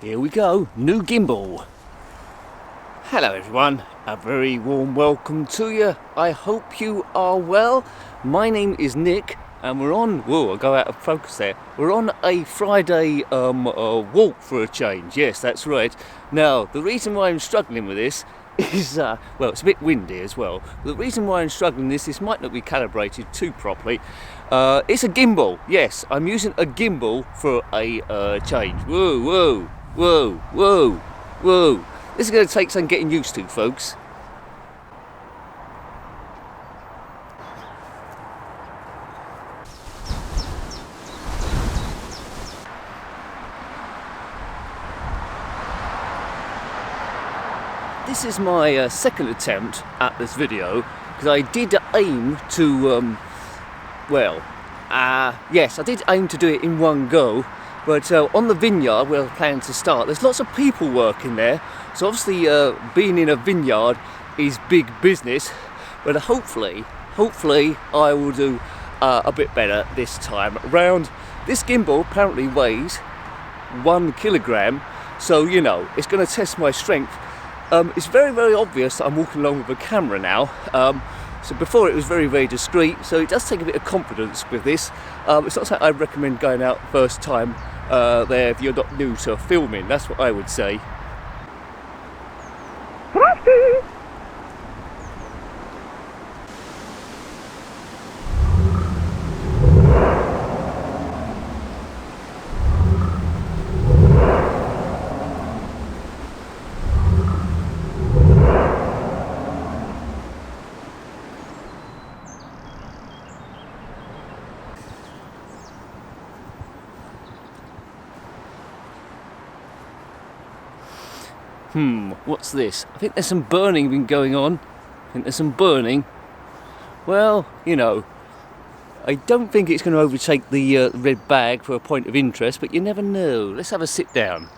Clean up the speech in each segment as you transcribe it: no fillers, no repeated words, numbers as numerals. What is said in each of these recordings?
Here we go, new gimbal. Hello everyone, a very warm welcome to you. I hope you are well. My name is Nick and we're on, whoa, I go out of focus there. We're on a Friday walk for a change. Yes, that's right. Now, the reason why I'm struggling with this is, well, it's a bit windy as well. But the reason why I'm struggling with this might not be calibrated too properly. It's a gimbal. Yes, I'm using a gimbal for a change. Whoa, whoa, whoa, whoa, whoa. This is going to take some getting used to, folks. This is my second attempt at this video, because I did aim to, yes, I did aim to do it in one go, but on the vineyard where I plan to start, there's lots of people working there, so obviously being in a vineyard is big business, but hopefully I will do a bit better this time round. This gimbal apparently weighs 1 kilogram, so you know, it's going to test my strength. It's very, very obvious that I'm walking along with a camera now. So before it was very, very discreet, so it does take a bit of confidence with this. It's not something I'd recommend going out first time there if you're not new to filming, that's what I would say. What's this? I think there's some burning been going on. Well, you know, I don't think it's going to overtake the red bag for a point of interest, but you never know. Let's have a sit down.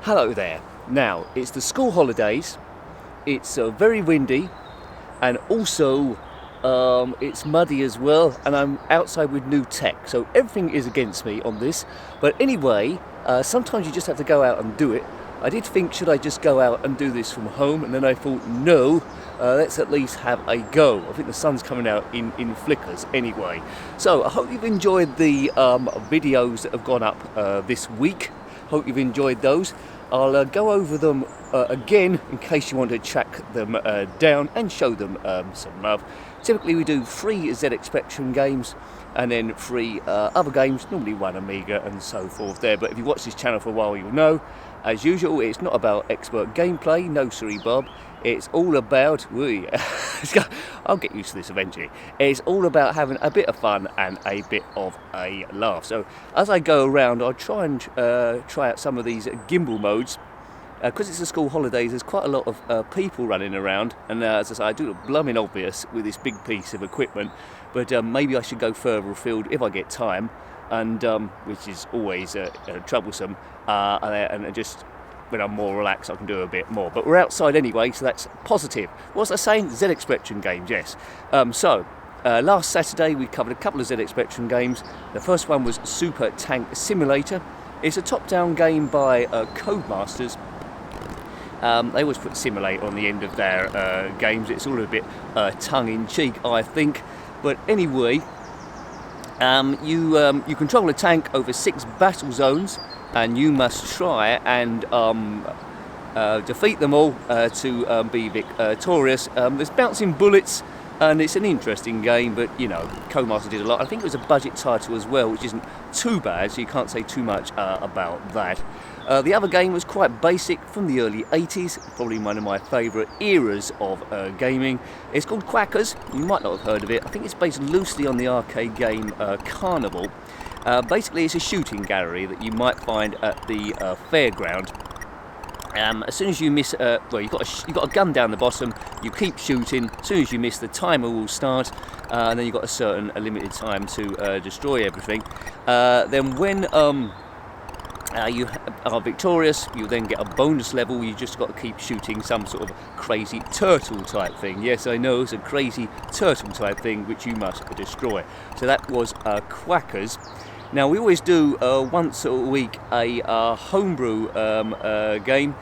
Hello there. Now, it's the school holidays. It's very windy, and also it's muddy as well, and I'm outside with new tech, so everything is against me on this. But anyway, sometimes you just have to go out and do it. I did think, should I just go out and do this from home? And then I thought, no, let's at least have a go. I think the sun's coming out in flickers anyway. So I hope you've enjoyed the videos that have gone up this week. Hope you've enjoyed those. I'll go over them again in case you want to track them down and show them some love. Typically we do 3 ZX Spectrum games and then 3 other games, normally 1 Amiga and so forth there. But if you watch this channel for a while, you'll know, as usual, it's not about expert gameplay, no siree Bob. It's all about, I'll get used to this eventually. It's all about having a bit of fun and a bit of a laugh. So as I go around, I'll try and try out some of these gimbal modes. Because it's the school holidays, there's quite a lot of people running around, and as I say, I do look blooming obvious with this big piece of equipment, but maybe I should go further afield if I get time, and which is always troublesome, and just when I'm more relaxed I can do a bit more. But we're outside anyway, so that's positive. What was I saying? ZX Spectrum games, yes. Last Saturday we covered a couple of ZX Spectrum games. The first one was Super Tank Simulator. It's a top-down game by Codemasters. They always put simulator on the end of their games. It's all a bit tongue-in-cheek, I think. But anyway, you control a tank over 6 battle zones, and you must try and defeat them all to be victorious. There's bouncing bullets, and it's an interesting game, but you know, Codemasters did a lot. I think it was a budget title as well, which isn't too bad, so you can't say too much about that. The other game was quite basic, from the early 80s, probably one of my favourite eras of gaming. It's called Quackers. You might not have heard of it. I think it's based loosely on the arcade game Carnival. Basically, it's a shooting gallery that you might find at the fairground. As soon as you miss, you've got a gun down the bottom. You keep shooting. As soon as you miss, the timer will start, and then you've got a limited time to destroy everything. Then when you are victorious, you then get a bonus level. You just got to keep shooting some sort of crazy turtle type thing. Yes, I know, it's a crazy turtle type thing which you must destroy. So that was Quackers. Now we always do once a week a homebrew game.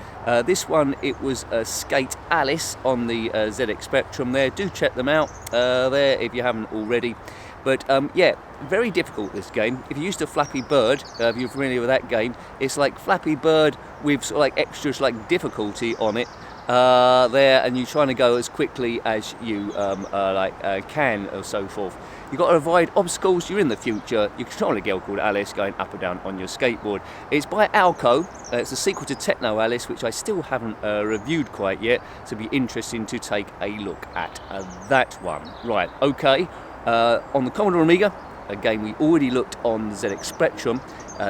This one, it was Skate Alice on the ZX Spectrum there. Do check them out there if you haven't already. But yeah, very difficult, this game. If you're used to Flappy Bird, if you're familiar with that game, it's like Flappy Bird with sort of like extras like difficulty on it there, and you're trying to go as quickly as you can, or so forth. You've got to avoid obstacles. You're in the future. You control a girl called Alice going up and down on your skateboard. It's by Alco. It's a sequel to Techno Alice, which I still haven't reviewed quite yet. So it'll be interesting to take a look at that one. Right, okay. On the Commodore Amiga, a game we already looked on the ZX Spectrum.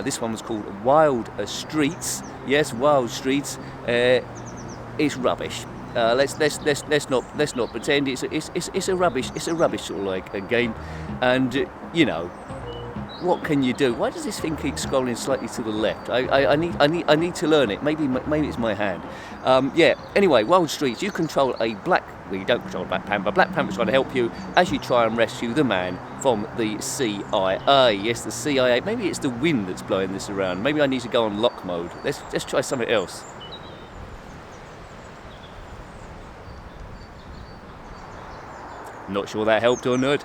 This one was called Wild Streets. Yes, Wild Streets. It's rubbish. Let's not pretend it's a rubbish sort of like a game. And you know, what can you do? Why does this thing keep scrolling slightly to the left? I need to learn it. Maybe it's my hand. Yeah. Anyway, Wild Streets. You control a black. Well, you don't control Black Panther. Black Panther's trying to help you as you try and rescue the man from the CIA. Yes, the CIA. Maybe it's the wind that's blowing this around. Maybe I need to go on lock mode. Let's try something else. Not sure that helped or not.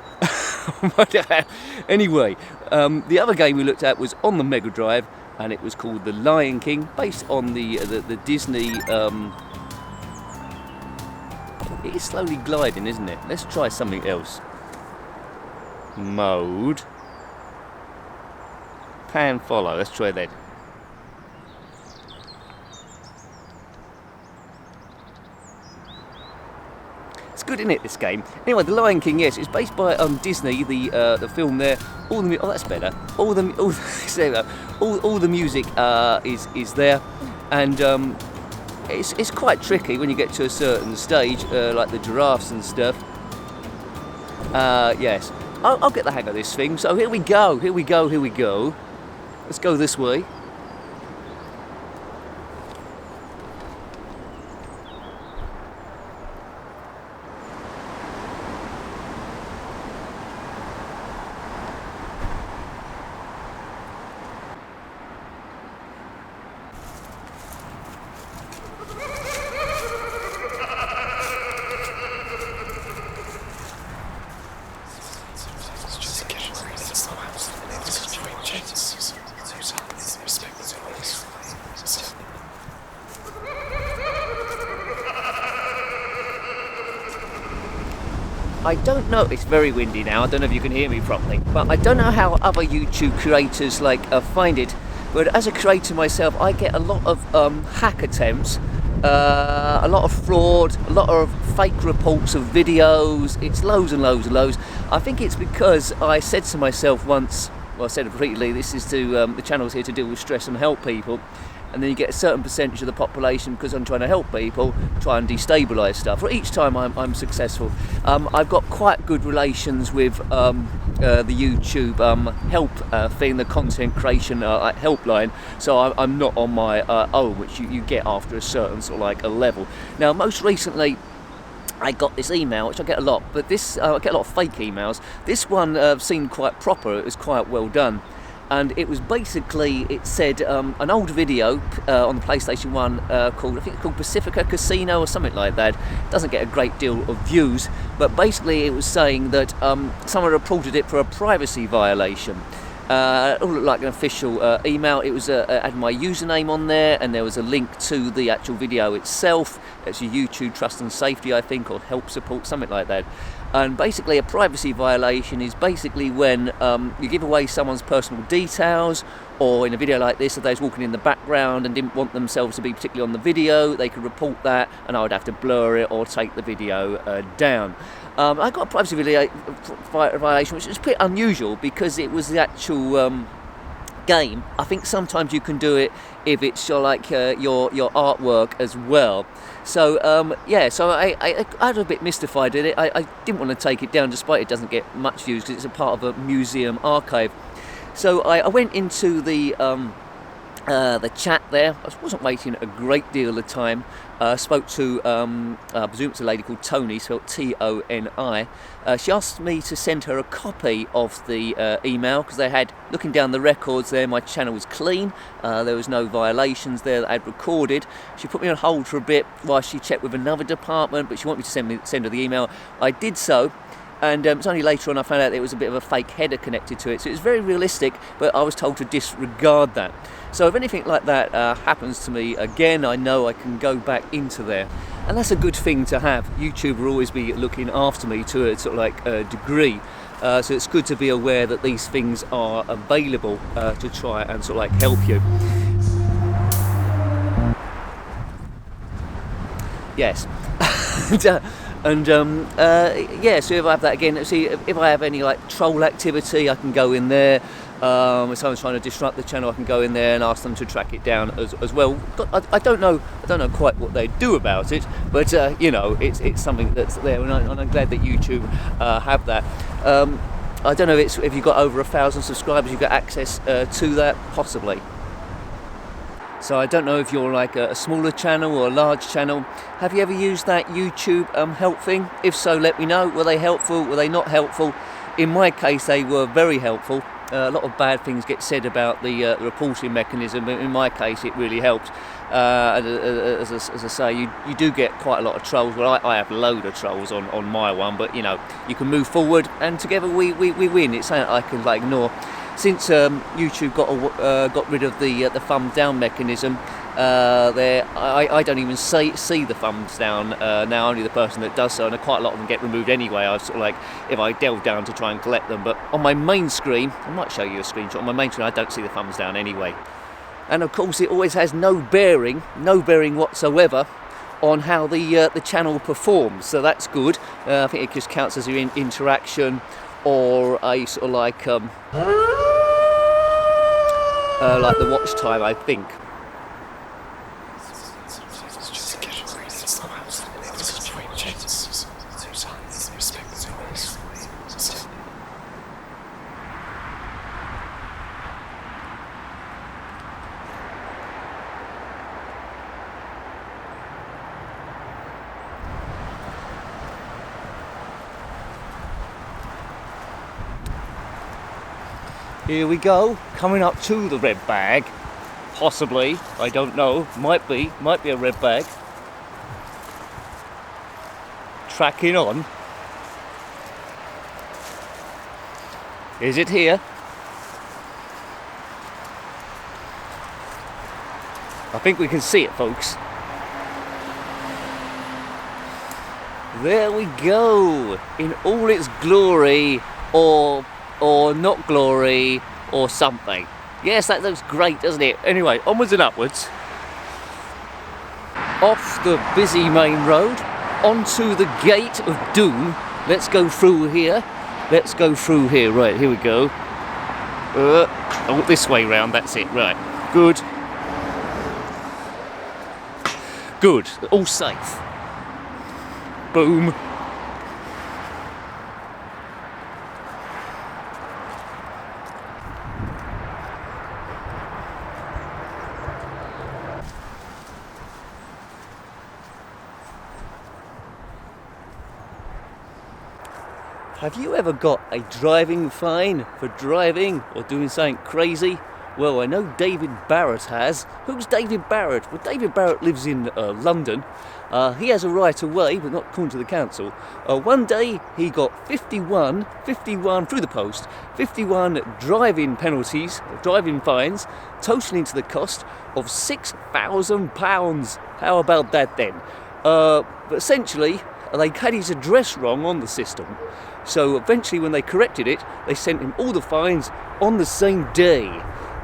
Anyway, the other game we looked at was on the Mega Drive, and it was called The Lion King, based on the Disney. It is slowly gliding, isn't it? Let's try something else. Mode. Pan follow. Let's try that. It's good, isn't it, this game? Anyway, The Lion King, yes, it's based by Disney, the film there. Oh, that's better. All the music is there, and it's quite tricky when you get to a certain stage, like the giraffes and stuff. Yes, I'll get the hang of this thing. So here we go. Let's go this way. I don't know, it's very windy now, I don't know if you can hear me properly, but I don't know how other YouTube creators find it, but as a creator myself, I get a lot of hack attempts, a lot of fraud, a lot of fake reports of videos. It's loads and loads and loads. I think it's because I said to myself once, well, I said it repeatedly, this is to, the channel's here to deal with stress and help people. And then you get a certain percentage of the population, because I'm trying to help people, try and destabilise stuff. Well, each time I'm successful. I've got quite good relations with the YouTube help thing, the content creation helpline. So I'm not on my own, which you get after a certain sort of like a level. Now, most recently, I got this email, which I get a lot, but this I get a lot of fake emails. This one seemed quite proper. It was quite well done. And it was basically, it said an old video on the PlayStation 1 called, I think it's called Pacifica Casino or something like that. It doesn't get a great deal of views, but basically it was saying that someone reported it for a privacy violation. It all looked like an official email. It was had my username on there, and there was a link to the actual video itself. It's your YouTube Trust and Safety, I think, or Help Support, something like that. And basically a privacy violation is basically when you give away someone's personal details, or in a video like this, if they was walking in the background and didn't want themselves to be particularly on the video, they could report that, and I would have to blur it or take the video down. I got a privacy violation, which is pretty unusual because it was the actual game. I think sometimes you can do it if it's your artwork as well. So yeah, so I was a bit mystified in it. I didn't want to take it down, despite it doesn't get much views because it's a part of a museum archive. So I went into the the chat there. I wasn't waiting a great deal of time. Spoke to, I presume it's a lady called Tony, spelled T-O-N-I. She asked me to send her a copy of the email, because they had, looking down the records there, my channel was clean. There was no violations there that I'd recorded. She put me on hold for a bit while she checked with another department, but she wanted me to send her the email. I did so. And it's only later on I found out there was a bit of a fake header connected to it, so it was very realistic, but I was told to disregard that. So if anything like that happens to me again, I know I can go back into there. And that's a good thing to have. YouTube will always be looking after me to a sort of like a degree. So it's good to be aware that these things are available to try and sort of like help you. Yes. Yeah, so if I have that again, see if I have any like troll activity, I can go in there. If someone's trying to disrupt the channel, I can go in there and ask them to track it down as well. I don't know quite what they do about it, but you know, it's something that's there, and I'm glad that YouTube have that. I don't know if you've got over 1,000 subscribers, you've got access to that, possibly. So I don't know if you're like a smaller channel or a large channel. Have you ever used that YouTube help thing? If so, let me know. Were they helpful? Were they not helpful? In my case, they were very helpful. A lot of bad things get said about the reporting mechanism, but in my case, it really helped. As I say, you do get quite a lot of trolls. Well, I have a load of trolls on my one, but you know, you can move forward, and together we win. It's something I can like ignore. Since YouTube got rid of the thumbs down mechanism, I don't even see the thumbs down now. Only the person that does so, and quite a lot of them get removed anyway. I sort of like, if I delve down to try and collect them, but on my main screen, I might show you a screenshot. On my main screen, I don't see the thumbs down anyway. And of course, it always has no bearing whatsoever on how the channel performs. So that's good. I think it just counts as your interaction, or a sort of like the watch time, I think. Here we go, coming up to the red bag, possibly, I don't know, might be a red bag. Tracking on. Is it here? I think we can see it, folks. There we go, in all its glory, or not glory, or something. Yes, that looks great, doesn't it? Anyway, onwards and upwards. Off the busy main road, onto the gate of doom. Let's go through here. Let's go through here. Right, here we go. Oh, this way round, that's it. Right, good. Good, all safe. Boom. Have you ever got a driving fine for driving or doing something crazy? Well, I know David Barrett has. Who's David Barrett? Well, David Barrett lives in London. He has a right of way, but not according to the council. One day he got 51 through the post, 51 driving penalties, driving fines, totaling to the cost of £6,000. How about that then? But essentially, they had his address wrong on the system. So eventually when they corrected it, they sent him all the fines on the same day.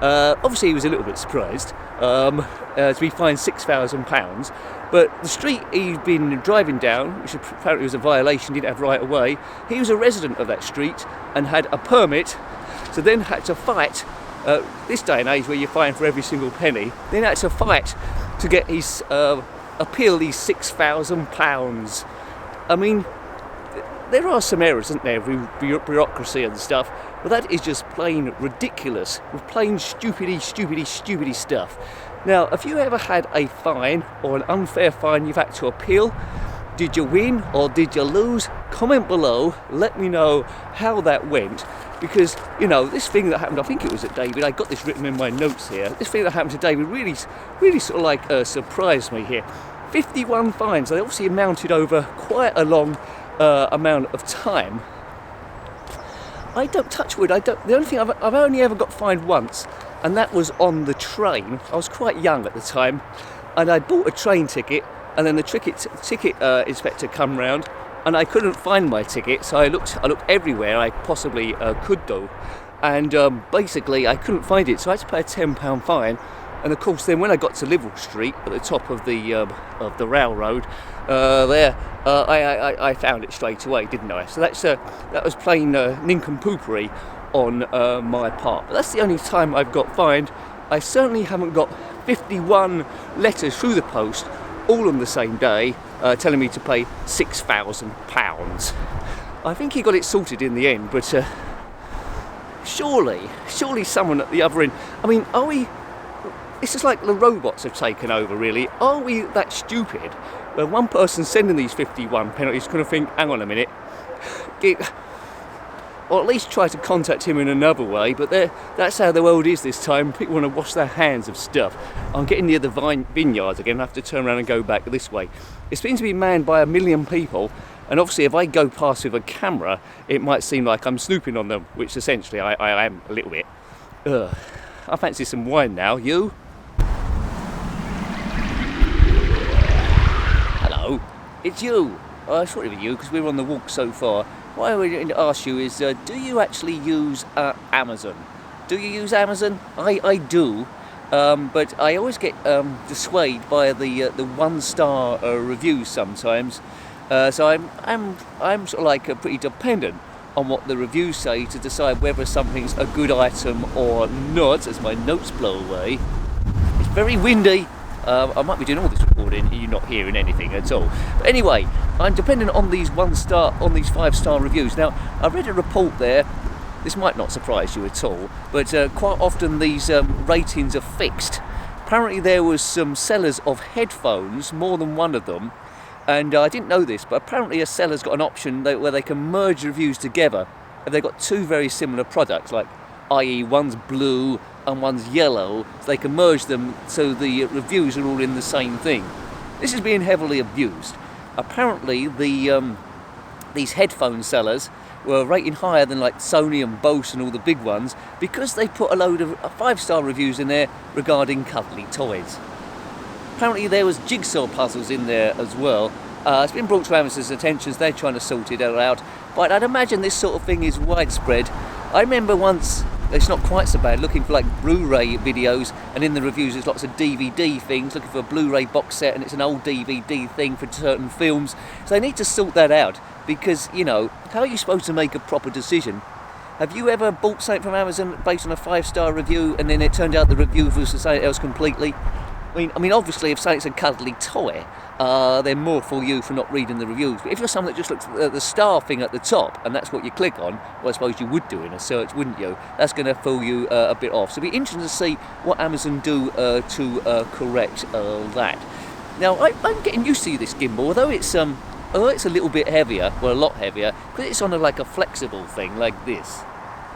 Obviously he was a little bit surprised to be fined £6,000, but the street he'd been driving down, which apparently was a violation, didn't have right of way, he was a resident of that street and had a permit, so then had to fight, this day and age where you're fined for every single penny, then had to fight to get his, appeal these £6,000. I mean, there are some errors, isn't there, bureaucracy and stuff, but that is just plain ridiculous, with plain stupidity stuff. Now, have you ever had a fine or an unfair fine you've had to appeal? Did you win or did you lose? Comment below, let me know how that went, because, you know, this thing that happened, I think it was at David, I got this written in my notes here, this thing that happened to David really sort of like surprised me here. 51 fines, they obviously amounted over quite a long amount of time. I don't, touch wood, the only thing I've only ever got fined once, and that was on the train. I was quite young at the time, and I bought a train ticket, and then the ticket inspector come round, and I couldn't find my ticket, so I looked everywhere I possibly could do, and basically I couldn't find it, so I had to pay a £10 fine. And of course, then when I got to Liverpool Street at the top of the railroad, I found it straight away, didn't I? So that was plain nincompoopery on my part. But that's the only time I've got fined. I certainly haven't got 51 letters through the post, all on the same day, telling me to pay £6,000. I think he got it sorted in the end, but surely someone at the other end. I mean, are we? It's just like the robots have taken over, really. Are we that stupid? Where one person sending these 51 penalties is going to think, hang on a minute, or at least try to contact him in another way, but that's how the world is this time. People want to wash their hands of stuff. I'm getting near the vineyards again, I have to turn around and go back this way. It seems to be manned by 1 million people, and obviously if I go past with a camera, it might seem like I'm snooping on them, which essentially I am a little bit. I fancy some wine now, you? Hello, it's you. I thought it was you because we were on the walk so far. What I wanted to ask you is, do you actually use Amazon? Do you use Amazon? I do, but I always get dissuaded by the 1-star reviews sometimes. So I'm sort of like pretty dependent on what the reviews say to decide whether something's a good item or not, as my notes blow away. It's very windy. I might be doing all this recording and you're not hearing anything at all. But anyway, I'm dependent on these 5-star reviews. Now, I read a report there, this might not surprise you at all, but quite often these ratings are fixed. Apparently there was some sellers of headphones, more than one of them, and I didn't know this, but apparently a seller's got an option where they can merge reviews together if they've got two very similar products, like i.e. one's blue and one's yellow, so they can merge them so the reviews are all in the same thing. This is being heavily abused. Apparently these headphone sellers were rating higher than like Sony and Bose and all the big ones because they put a load of 5-star reviews in there regarding cuddly toys. Apparently there was jigsaw puzzles in there as well. It's been brought to Amazon's attention, they're trying to sort it all out, but I'd imagine this sort of thing is widespread. I remember once, it's not quite so bad, looking for like Blu-ray videos, and in the reviews there's lots of DVD things, looking for a Blu-ray box set, and it's an old DVD thing for certain films. So they need to sort that out, because, you know, how are you supposed to make a proper decision? Have you ever bought something from Amazon based on a 5-star review and then it turned out the review was something else completely? I mean, obviously if something's a cuddly toy, they're more for you for not reading the reviews. But if you're someone that just looks at the star thing at the top and that's what you click on, well, I suppose you would do in a search, wouldn't you? That's going to fool you a bit off. So it'll be interesting to see what Amazon do to correct that. Now, I'm getting used to this gimbal, although it's a little bit heavier, well, a lot heavier, because it's on like a flexible thing like this.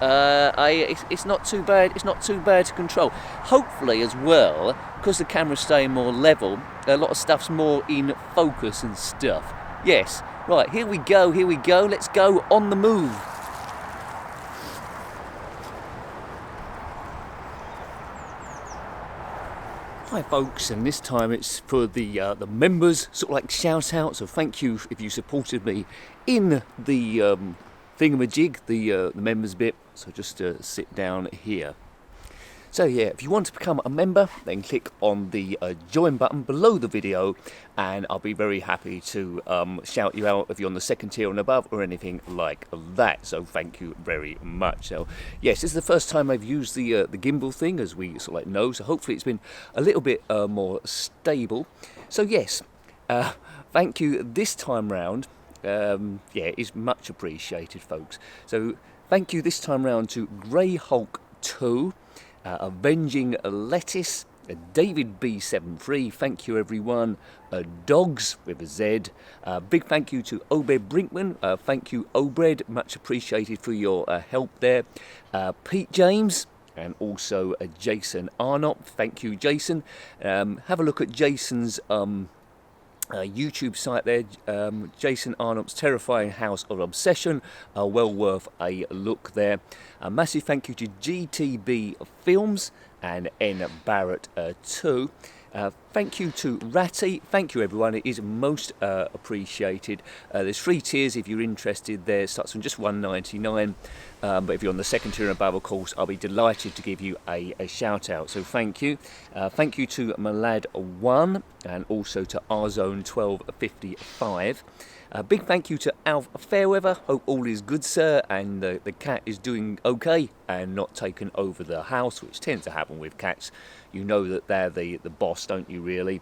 It's not too bad. It's not too bad to control. Hopefully, as well, because the camera's staying more level, a lot of stuff's more in focus and stuff. Yes, right. Here we go. Here we go. Let's go on the move. Hi folks, and this time it's for the members, sort of like shout out. So thank you if you supported me in the thingamajig, the members bit. So just sit down here. So yeah, if you want to become a member, then click on the join button below the video, and I'll be very happy to shout you out if you're on the second tier and above or anything like that. So thank you very much. So yes, this is the first time I've used the gimbal thing, as we sort of like know. So hopefully it's been a little bit more stable. So yes, thank you this time round. yeah, it's much appreciated, folks. So thank you this time round to Grey Hulk 2, Avenging Lettuce, David B73, thank you everyone, Dogs with a Z, big thank you to Obed Brinkman, thank you Obed, much appreciated for your help there, Pete James, and also Jason Arnott, thank you Jason. Have a look at Jason's YouTube site there, Jason Arnott's Terrifying House of Obsession, well worth a look there. A massive thank you to GTB Films and N Barrett 2. Thank you to Ratty, thank you everyone, it is most appreciated. There's 3 tiers if you're interested there, it starts from just $1.99, but if you're on the second tier and above, of course, I'll be delighted to give you a shout out, so thank you. Thank you to Malad1 and also to Rzone1255. Big thank you to Alf Fairweather, hope all is good sir, and the cat is doing okay and not taken over the house, which tends to happen with cats. You know that they're the boss, don't you really?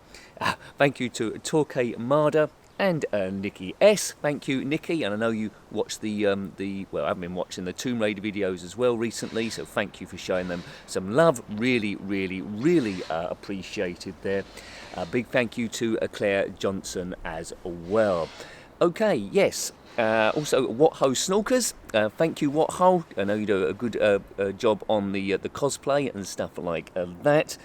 Thank you to Torque Marder and Nicky S. Thank you, Nicky, and I know you watched well, I've been watching the Tomb Raider videos as well recently, so thank you for showing them some love. Really, really, really appreciated there. Big thank you to Claire Johnson as well. Okay, yes. Also, What-Ho Snorkers, thank you What-Ho, I know you do a good job on the cosplay and stuff like that.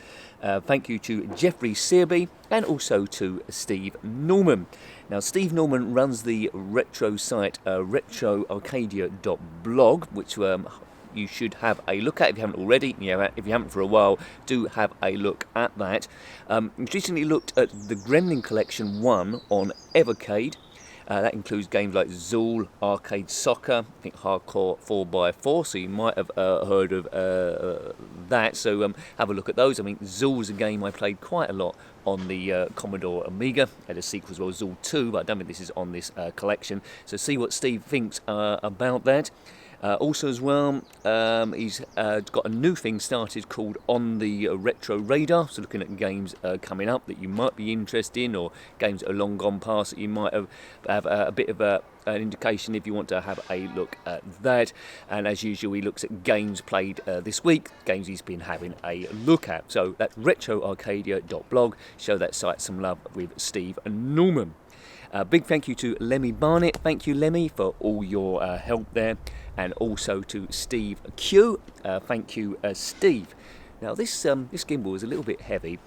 Thank you to Jeffrey Searby and also to Steve Norman. Now, Steve Norman runs the retro site RETROARCADIA.BLOG, which you should have a look at if you haven't already. If you haven't for a while, do have a look at that. We've recently looked at the Gremlin Collection 1 on Evercade. That includes games like Zool, Arcade Soccer, I think Hardcore 4x4, so you might have heard of that, so have a look at those. I mean, Zool is a game I played quite a lot on the Commodore Amiga, had a sequel as well, Zool 2, but I don't think this is on this collection, so see what Steve thinks about that. Also as well, he's got a new thing started called On the Retro Radar, so looking at games coming up that you might be interested in, or games that are long gone past that you might have a bit of an indication if you want to have a look at that. And as usual, he looks at games played this week, games he's been having a look at. So that's RETROARCADIA.BLOG, show that site some love with Steve Norman. Big thank you to Lemmy Barnett, thank you Lemmy for all your help there, and also to Steve Q, thank you Steve. Now this gimbal is a little bit heavy,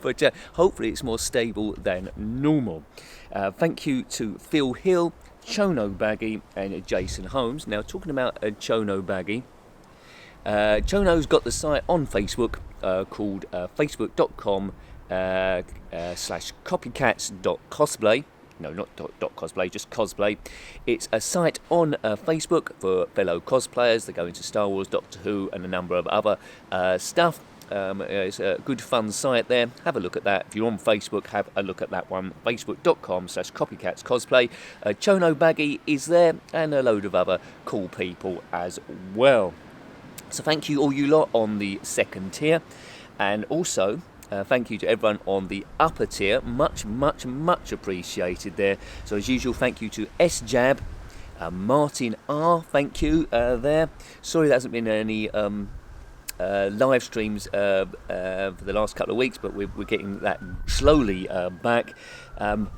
but hopefully it's more stable than normal. Thank you to Phil Hill, Chono Baggy and Jason Holmes. Now talking about Chono Baggy, Chono's got the site on Facebook called facebook.com/copycats.cosplay. No, not .cosplay, just cosplay. It's a site on Facebook for fellow cosplayers. They go into Star Wars, Doctor Who, and a number of other stuff. It's a good fun site there. Have a look at that. If you're on Facebook, have a look at that one. Facebook.com/copycatscosplay. Chono Baggy is there, and a load of other cool people as well. So thank you all you lot on the second tier, and also thank you to everyone on the upper tier, much appreciated there. So as usual, thank you to SJab, Martin R, thank you there. Sorry there hasn't been any live streams for the last couple of weeks, but we're getting that slowly back.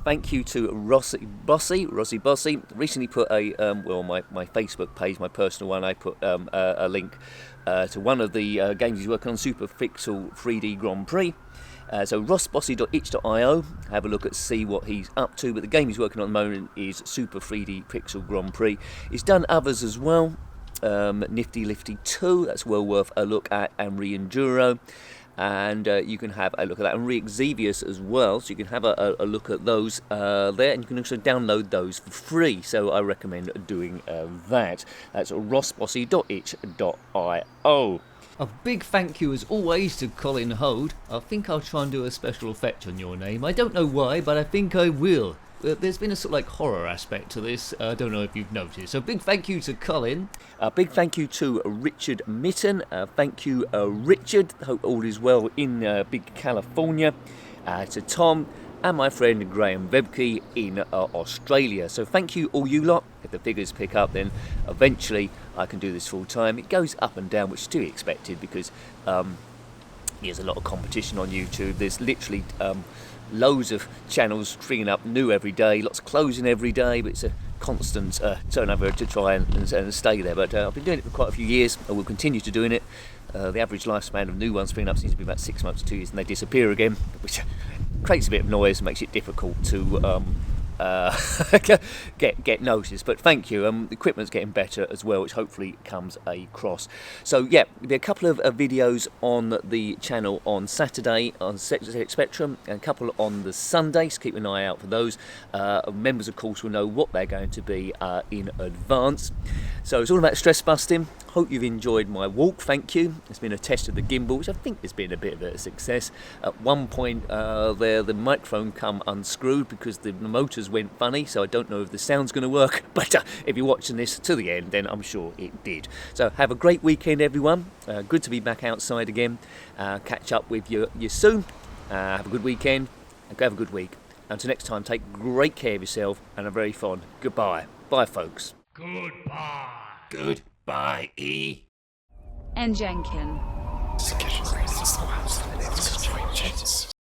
Thank you to Rossi Bossy. Recently put a well, my Facebook page, my personal one, I put a link to one of the games he's working on, Super Pixel 3D Grand Prix. So rossbossy.itch.io, have a look at see what he's up to, but the game he's working on at the moment is Super 3D Pixel Grand Prix. He's done others as well, Nifty Lifty 2, that's well worth a look at, and Re-Enduro, and you can have a look at that, and Re-Exevious as well, so you can have a look at those there, and you can also download those for free, so I recommend doing that. That's rossbossy.itch.io. A big thank you as always to Colin Hode. I think I'll try and do a special effect on your name. I don't know why, but I think I will. There's been a sort of like horror aspect to this. I don't know if you've noticed. So big thank you to Colin. Big thank you to Richard Mitten. Thank you, Richard. Hope all is well in big California. To Tom. and my friend Graham Webke in Australia. So thank you all you lot. If the figures pick up, then eventually I can do this full time. It goes up and down, which is to be expected because there's a lot of competition on YouTube. There's literally loads of channels stringing up new every day, lots closing every day, but it's a constant turnover to try and stay there. But I've been doing it for quite a few years. I will continue to doing it. The average lifespan of new ones springing up seems to be about 6 months, 2 years, and they disappear again, which creates a bit of noise and makes it difficult to get noticed. But thank you. The equipment's getting better as well, which hopefully comes across. So yeah, there'll be a couple of videos on the channel on Saturday on Spectrum, and a couple on the Sunday, so keep an eye out for those. Members of course will know what they're going to be in advance. So it's all about stress busting. Hope you've enjoyed my walk, thank you. It's been a test of the gimbal, which I think has been a bit of a success. At one point there, the microphone come unscrewed because the motors went funny, so I don't know if the sound's going to work, but if you're watching this to the end, then I'm sure it did. So have a great weekend, everyone. Good to be back outside again. Catch up with you soon. Have a good weekend, and have a good week. Until next time, take great care of yourself, and a very fond goodbye. Bye, folks. Goodbye. Goodbye, E. And JENKIN.